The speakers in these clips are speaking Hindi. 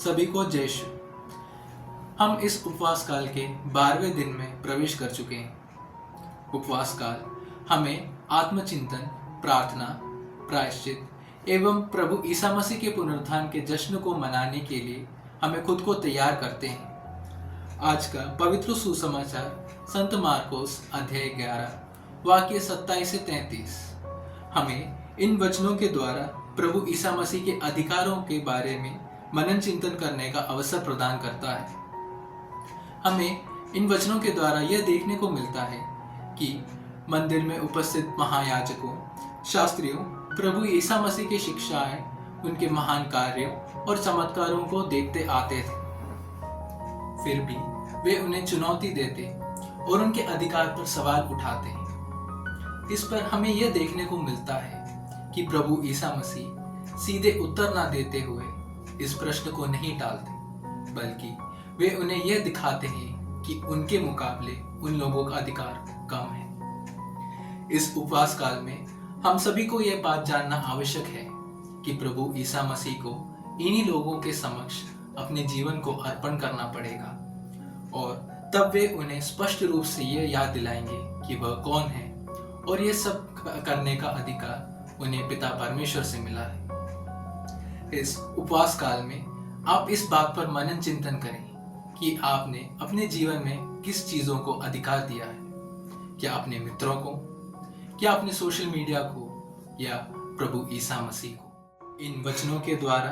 सभी को जय श्री। हम इस उपवास काल के 12वें दिन में प्रवेश कर चुके हैं। उपवास काल हमें आत्मचिंतन, प्रार्थना, प्रायश्चित एवं प्रभु ईसा मसीह के पुनरुत्थान के जश्न को मनाने के लिए हमें खुद को तैयार करते हैं। आज का पवित्र सुसमाचार संत मार्कोस अध्याय 11 वाक्य 27 से 33 हमें इन वचनों के द्वारा प्रभु ईसा मसीह के अधिकारों के बारे में मनन चिंतन करने का अवसर प्रदान करता है। हमें इन वचनों के द्वारा यह देखने को मिलता है कि मंदिर में उपस्थित महायाजकों, शास्त्रियों प्रभु ईसा मसीह की शिक्षाएं, उनके महान कार्यों और चमत्कारों को देखते आते थे। फिर भी वे उन्हें चुनौती देते और उनके अधिकार पर सवाल उठाते हैं। इस पर हमें यह देखने को मिलता है कि प्रभु ईसा मसीह सीधे उत्तर न देते हुए इस प्रश्न को नहीं टालते, बल्कि वे उन्हें यह दिखाते हैं कि उनके मुकाबले उन लोगों का अधिकार कम है। इस उपवास काल में हम सभी को यह बात जानना आवश्यक है कि प्रभु ईसा मसीह को इन्हीं लोगों के समक्ष अपने जीवन को अर्पण करना पड़ेगा, और तब वे उन्हें स्पष्ट रूप से यह याद दिलाएंगे कि वह कौन है और यह सब करने का अधिकार उन्हें पिता परमेश्वर से मिला है। इस उपवास काल में आप इस बात पर मनन चिंतन करें कि आपने अपने जीवन में किस चीजों को अधिकार दिया है। क्या अपने मित्रों को, क्या अपने सोशल मीडिया को, या प्रभु ईसा मसीह को? इन वचनों के द्वारा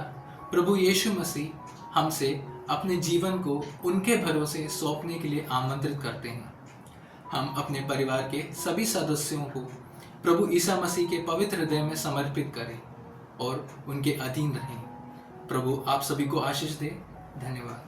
प्रभु यीशु मसीह हमसे अपने जीवन को उनके भरोसे सौंपने के लिए आमंत्रित करते हैं। हम अपने परिवार के सभी सदस्यों को प्रभु ईसा मसीह के पवित्र हृदय में समर्पित करें और उनके अधीन रहें। प्रभु आप सभी को आशीष दे। धन्यवाद।